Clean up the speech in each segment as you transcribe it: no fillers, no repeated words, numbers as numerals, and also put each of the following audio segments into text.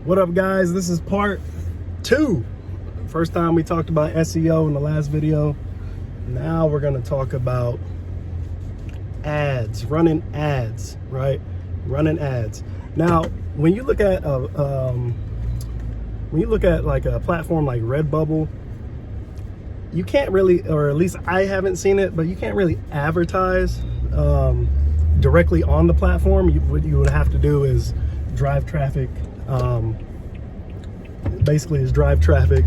What up, guys? This is part 2. First time we talked about SEO in the last video. Now we're going to talk about ads, running ads, right? Running ads. Now, when you look at like a platform like Redbubble, you can't really, or at least I haven't seen it, but you can't really advertise directly on the platform. What you would have to do is drive traffic. Basically is drive traffic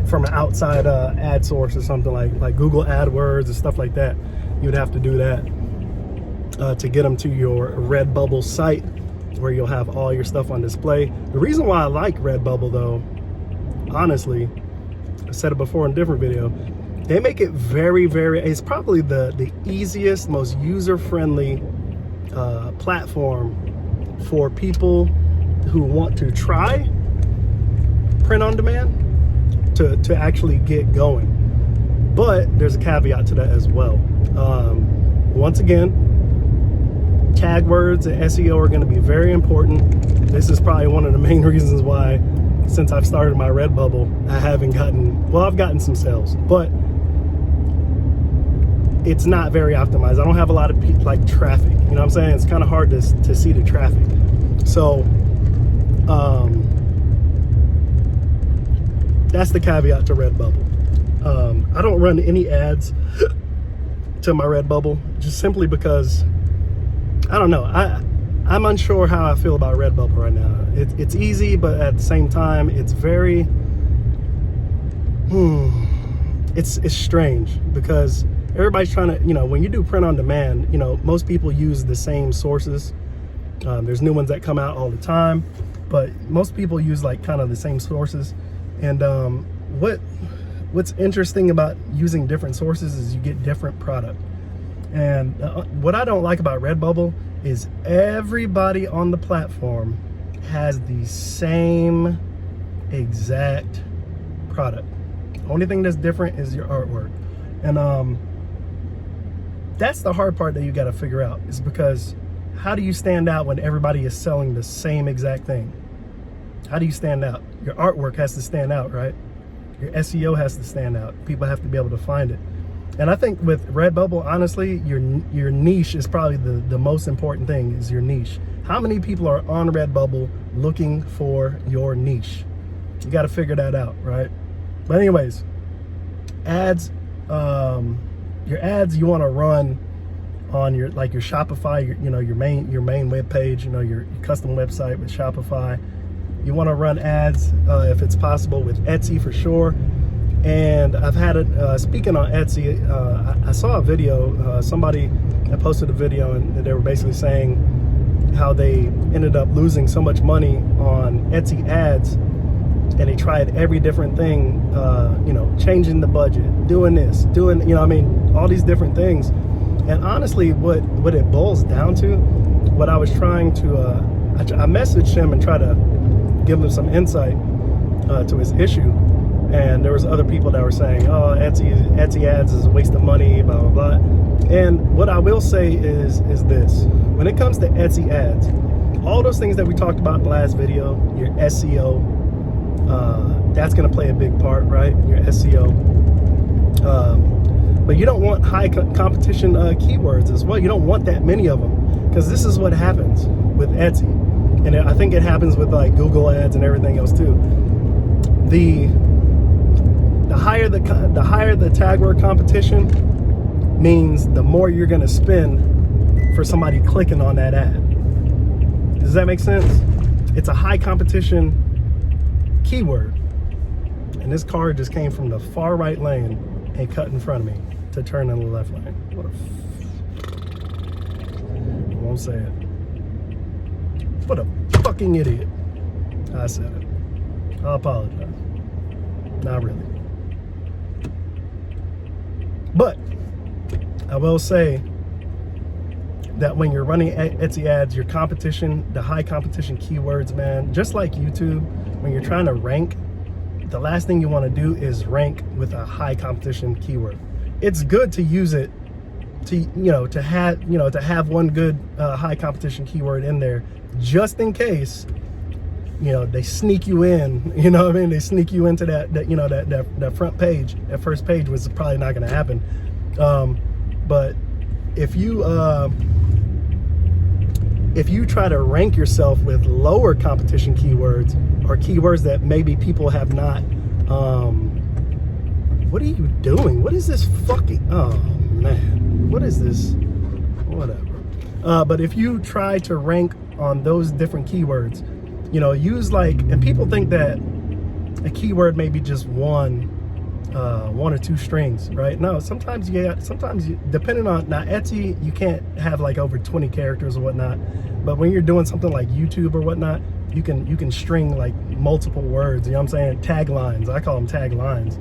from an outside ad source or something like Google AdWords and stuff like that. You would have to do that to get them to your Redbubble site, where you'll have all your stuff on display. The reason why I like Redbubble, though, honestly, I said it before in a different video, they make it very, it's probably the easiest, most user-friendly platform for people who want to try print on demand to actually get going. But there's a caveat to that as well. Once again, tag words and SEO are going to be very important. This is probably one of the main reasons why, since I've started my Redbubble, I haven't gotten, well, I've gotten some sales, but it's not very optimized. I don't have a lot of like traffic, you know what I'm saying? It's kind of hard to see the traffic. So that's the caveat to Redbubble. I don't run any ads to my Redbubble, just simply because, I don't know, I'm unsure how I feel about Redbubble right now. It's easy, but at the same time, it's very, it's strange, because everybody's trying to, you know, when you do print on demand, you know, most people use the same sources. There's new ones that come out all the time, but most people use like kind of the same sources. And what's interesting about using different sources is you get different product. And what I don't like about Redbubble is everybody on the platform has the same exact product. Only thing that's different is your artwork. And that's the hard part that you got to figure out, is because how do you stand out when everybody is selling the same exact thing? How do you stand out? Your artwork has to stand out, right? Your SEO has to stand out. People have to be able to find it. And I think with Redbubble, honestly, your niche is probably the most important thing, is your niche. How many people are on Redbubble looking for your niche? You got to figure that out, right? But anyways, ads, your ads you want to run on your Shopify, your main web page, your custom website with Shopify. You want to run ads if it's possible with Etsy for sure. And I've had it, speaking on Etsy, I saw a video, somebody had posted a video, and they were basically saying how they ended up losing so much money on Etsy ads, and they tried every different thing, changing the budget, doing this, all these different things. And honestly, what it boils down to, what I was trying to, I messaged him and tried to give him some insight to his issue. And there was other people that were saying, oh, Etsy ads is a waste of money, blah, blah, blah. And what I will say is this. When it comes to Etsy ads, all those things that we talked about in the last video, your SEO, that's going to play a big part, right? Your SEO. But you don't want high competition keywords as well. You don't want that many of them, because this is what happens with Etsy. And I think it happens with like Google ads and everything else too. The higher the tag word competition means the more you're going to spend for somebody clicking on that ad. Does that make sense? It's a high competition keyword. And this car just came from the far right lane and cut in front of me to turn in the left lane. What I won't say it. What a fucking idiot. I said it. I apologize. Not really. But I will say that when you're running Etsy ads, your competition, the high competition keywords, man, just like YouTube, when you're trying to rank, the last thing you want to do is rank with a high competition keyword. It's good to use it to have one good high competition keyword in there, just in case they sneak you in, what I mean? They sneak you into that front page, that first page, was probably not going to happen. But if you try to rank yourself with lower competition keywords, or keywords that maybe people have not, what are you doing? What is this fucking, oh man, what is this? Whatever. But if you try to rank on those different keywords, use and people think that a keyword may be just one or two strings, right? No, sometimes depending on, now Etsy, you can't have like over 20 characters or whatnot, but when you're doing something like YouTube or whatnot, you can string like multiple words, what I'm saying? Taglines, I call them taglines,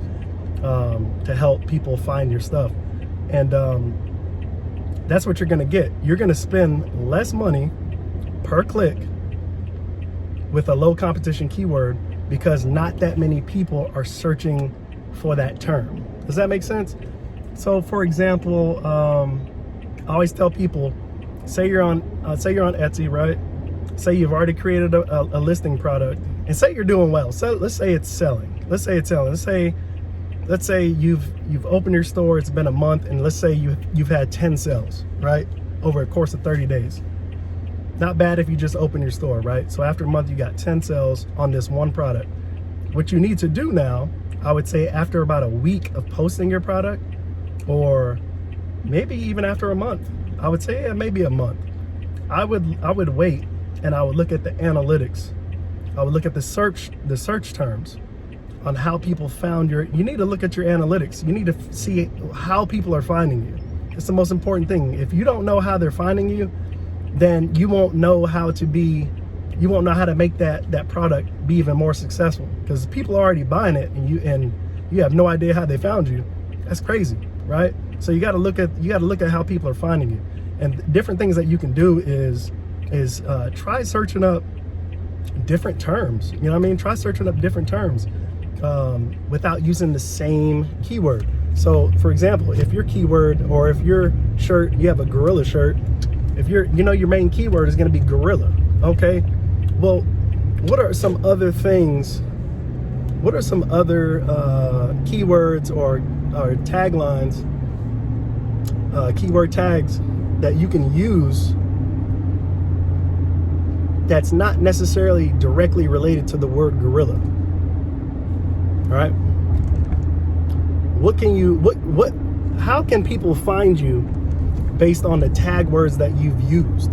to help people find your stuff. And that's what you're gonna get. You're gonna spend less money per click with a low competition keyword, because not that many people are searching for that term. Does that make sense? So for example, I always tell people, say you're on Etsy, right? Say you've already created a listing product, and say you're doing well. So let's say it's selling. Let's say you've opened your store, it's been a month, and let's say you've had 10 sales, right? Over a course of 30 days. Not bad if you just open your store, right? So after a month, you got 10 sales on this one product. What you need to do now, I would say after about a week of posting your product, or maybe even after a month, I would say maybe a month, I would wait, and I would look at the analytics. I would look at the search terms on how people found you need to look at your analytics. You need to see how people are finding you. It's the most important thing. If you don't know how they're finding you, then you won't know how to make that product be even more successful, because people are already buying it, and you have no idea how they found you. That's crazy, right? So you got to look at how people are finding you. And different things that you can do is try searching up different terms. You know what I mean? Try searching up different terms without using the same keyword. So for example, if your keyword, or if your shirt, you have a gorilla shirt, if your main keyword is going to be gorilla, okay, well, what are some other things, what are some other keywords or taglines, keyword tags that you can use that's not necessarily directly related to the word gorilla? All right, how can people find you based on the tag words that you've used?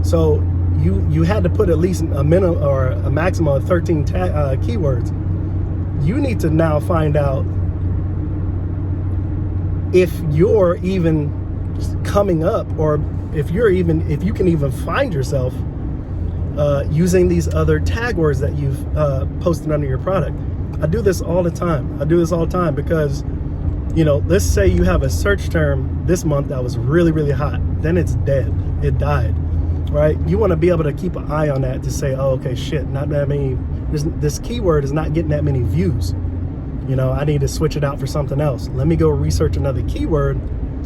So you had to put at least a minimum or a maximum of 13 keywords. You need to now find out if you're even coming up, or if you can even find yourself using these other tag words that you've posted under your product. I do this all the time because, let's say you have a search term this month that was really, really hot. Then it's dead. It died, right? You want to be able to keep an eye on that to say, oh, okay, shit, not that many. This keyword is not getting that many views. I need to switch it out for something else. Let me go research another keyword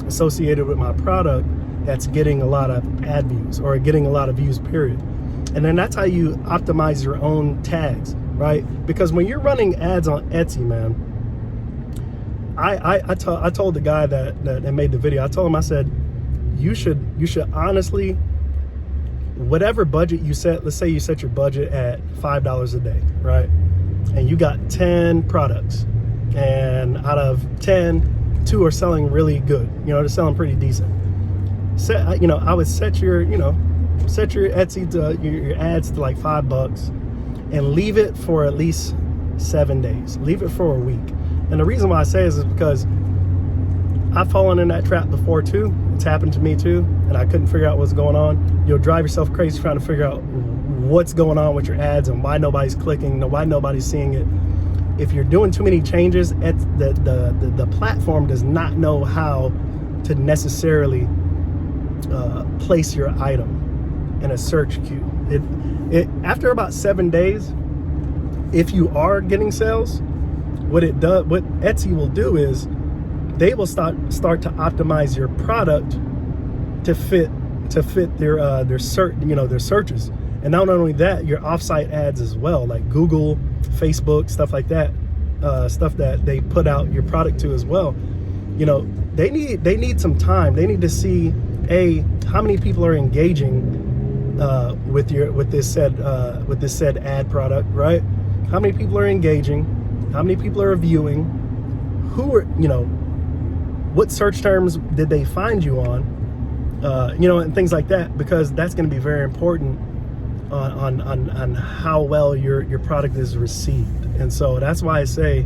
associated with my product that's getting a lot of ad views, or getting a lot of views, period. And then that's how you optimize your own tags, right? Because when you're running ads on Etsy, man, I told the guy that made the video, I told him, I said, you should honestly, whatever budget you set, let's say you set your budget at $5 a day, right? And you got 10 products, and out of 10, 2 are selling really good. They're selling pretty decent. I would set your Etsy to your ads to like $5, and leave it for at least 7 days. Leave it for a week. And the reason why I say this is because I've fallen in that trap before too. It's happened to me too, and I couldn't figure out what's going on. You'll drive yourself crazy trying to figure out what's going on with your ads and why nobody's clicking, why nobody's seeing it. If you're doing too many changes, the platform does not know how to necessarily place your item in a search queue. After about 7 days, if you are getting sales, what Etsy will do is they will start to optimize your product to fit their search, their searches. And not only that, your offsite ads as well, like Google, Facebook, stuff like that, stuff that they put out your product to as well. You know, they need some time. They need to see how many people are engaging with this said ad product, right? How many people are engaging? How many people are viewing? Who are, you know, what search terms did they find you on? You know, and things like that, because that's going to be very important on how well your product is received. And so that's why I say,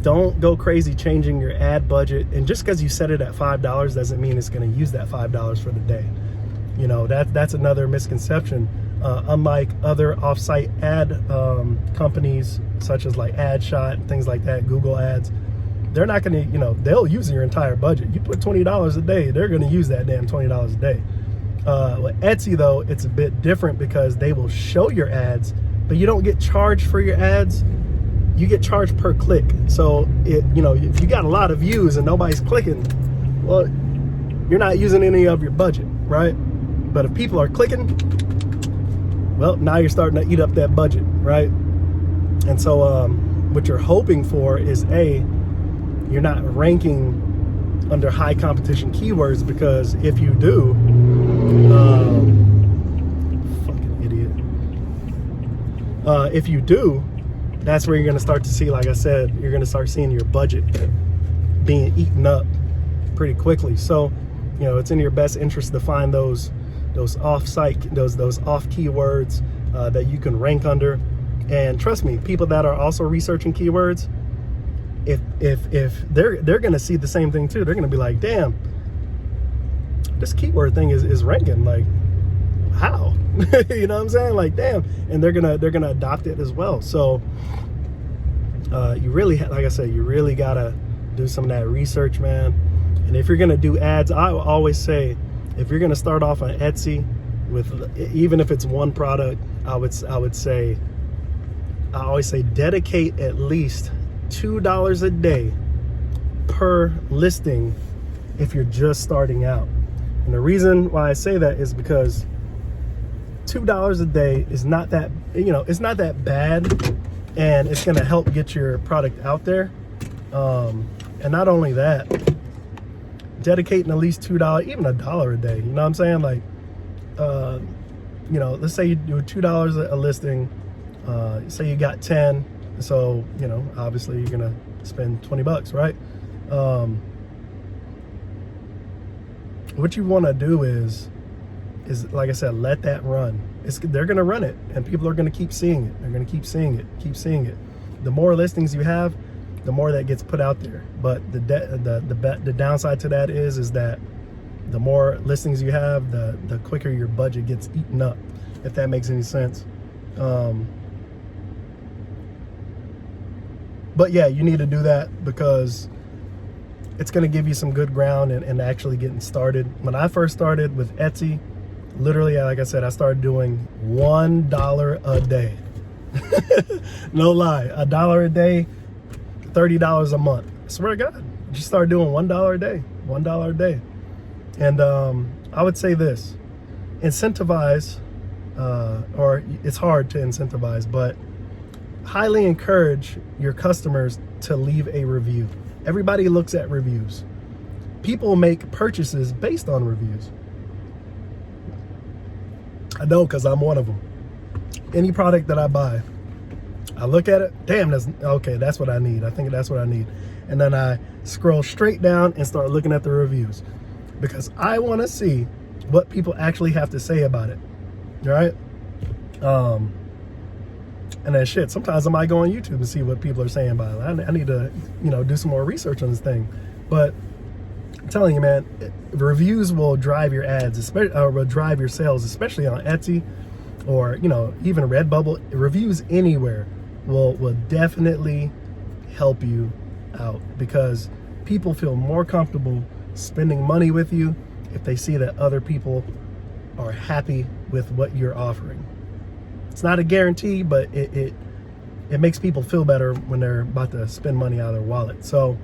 don't go crazy changing your ad budget. And just because you set it at $5 doesn't mean it's going to use that $5 for the day. You know, that's another misconception. Unlike other offsite ad companies, such as like AdShot, things like that, Google ads, they're not going to, you know, they'll use your entire budget. You put $20 a day, they're going to use that damn $20 a day. With Etsy though, it's a bit different because they will show your ads, but you don't get charged for your ads. You get charged per click. So you know, if you got a lot of views and nobody's clicking, well, you're not using any of your budget, right? But if people are clicking, well, now you're starting to eat up that budget, right? And so what you're hoping for is you're not ranking under high competition keywords, because if you do, fucking idiot. If you do, that's where you're going to start to see, like I said, you're going to start seeing your budget being eaten up pretty quickly. So, you know, it's in your best interest to find those off-site, those off keywords that you can rank under. And trust me, people that are also researching keywords, if they're going to see the same thing too. They're going to be like, damn, this keyword thing is ranking. Like, how? You know what I'm saying? Like, damn. And they're gonna adopt it as well. So you really, like I said, you really gotta do some of that research, man. And if you're gonna do ads, I always say, if you're gonna start off on Etsy with, even if it's one product, I always say dedicate at least $2 a day per listing if you're just starting out. And the reason why I say that is because $2 a day is not that, you know, it's not that bad, and it's going to help get your product out there. And not only that, dedicating at least $2, even $1 a day. You know what I'm saying? Like, you know, let's say you do $2 a listing. Say you got 10, so, you know, obviously you're gonna spend 20 bucks, right? What you want to do is like I said, let that run. They're gonna run it, and people are gonna keep seeing it. They're gonna keep seeing it. The more listings you have, the more that gets put out there. But the downside to that is that the more listings you have, the quicker your budget gets eaten up, if that makes any sense. But yeah, you need to do that because it's going to give you some good ground and actually getting started. When I first started with Etsy, literally, like I said, I started doing $1 a day. No lie, $1 a day, $30 a month. I swear to God, just started doing $1 a day, $1 a day. And I would say this, incentivize, or it's hard to incentivize, but highly encourage your customers to leave a review. Everybody looks at reviews. People make purchases based on reviews. I know, because I'm one of them. Any product that I buy, I look at it, damn, that's what I need. I think that's what I need. And then I scroll straight down and start looking at the reviews, because I want to see what people actually have to say about it. All right? And then shit, sometimes I might go on YouTube and see what people are saying about it. I need to, you know, do some more research on this thing. But I'm telling you, man, reviews will drive your ads, especially, will drive your sales, especially on Etsy or, you know, even Redbubble. Reviews anywhere will definitely help you out, because people feel more comfortable spending money with you if they see that other people are happy with what you're offering. It's not a guarantee, but it makes people feel better when they're about to spend money out of their wallet. So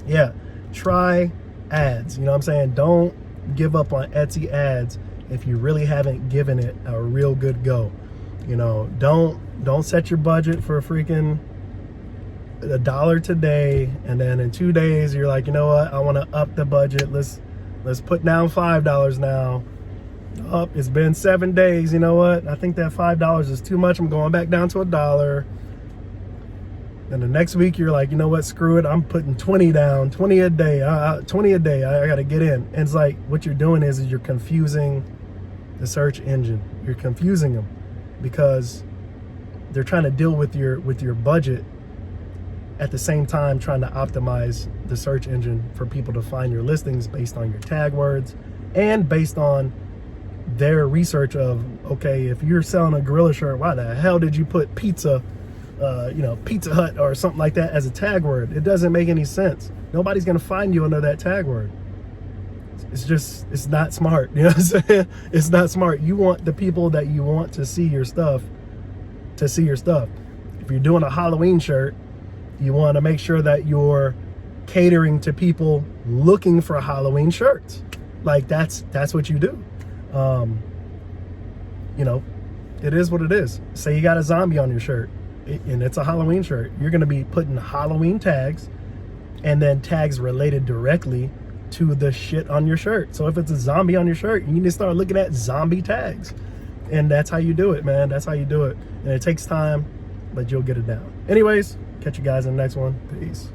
yeah, try ads. You know what I'm saying? Don't give up on Etsy ads if you really haven't given it a real good go. You know, don't set your budget for freaking $1 today, and then in 2 days you're like, you know what, I want to up the budget. Let's put down $5 now. Oh, it's been 7 days. You know what? I think that $5 is too much. I'm going back down to $1. And the next week you're like, you know what? Screw it. I'm putting 20 down, 20 a day, 20 a day. I got to get in. And it's like, what you're doing is you're confusing the search engine. You're confusing them because they're trying to deal with your budget at the same time trying to optimize the search engine for people to find your listings based on your tag words and based on their research of, okay, if you're selling a gorilla shirt, why the hell did you put pizza, Pizza Hut or something like that as a tag word? It doesn't make any sense. Nobody's going to find you under that tag word. It's not smart. You know what I'm saying? It's not smart. You want the people that you want to see your stuff to see your stuff. If you're doing a Halloween shirt, you want to make sure that you're catering to people looking for Halloween shirts. Like that's what you do. You know, it is what it is. Say you got a zombie on your shirt and it's a Halloween shirt. You're going to be putting Halloween tags and then tags related directly to the shit on your shirt. So if it's a zombie on your shirt, you need to start looking at zombie tags. And that's how you do it, man. That's how you do it. And it takes time, but you'll get it down. Anyways, catch you guys in the next one. Peace.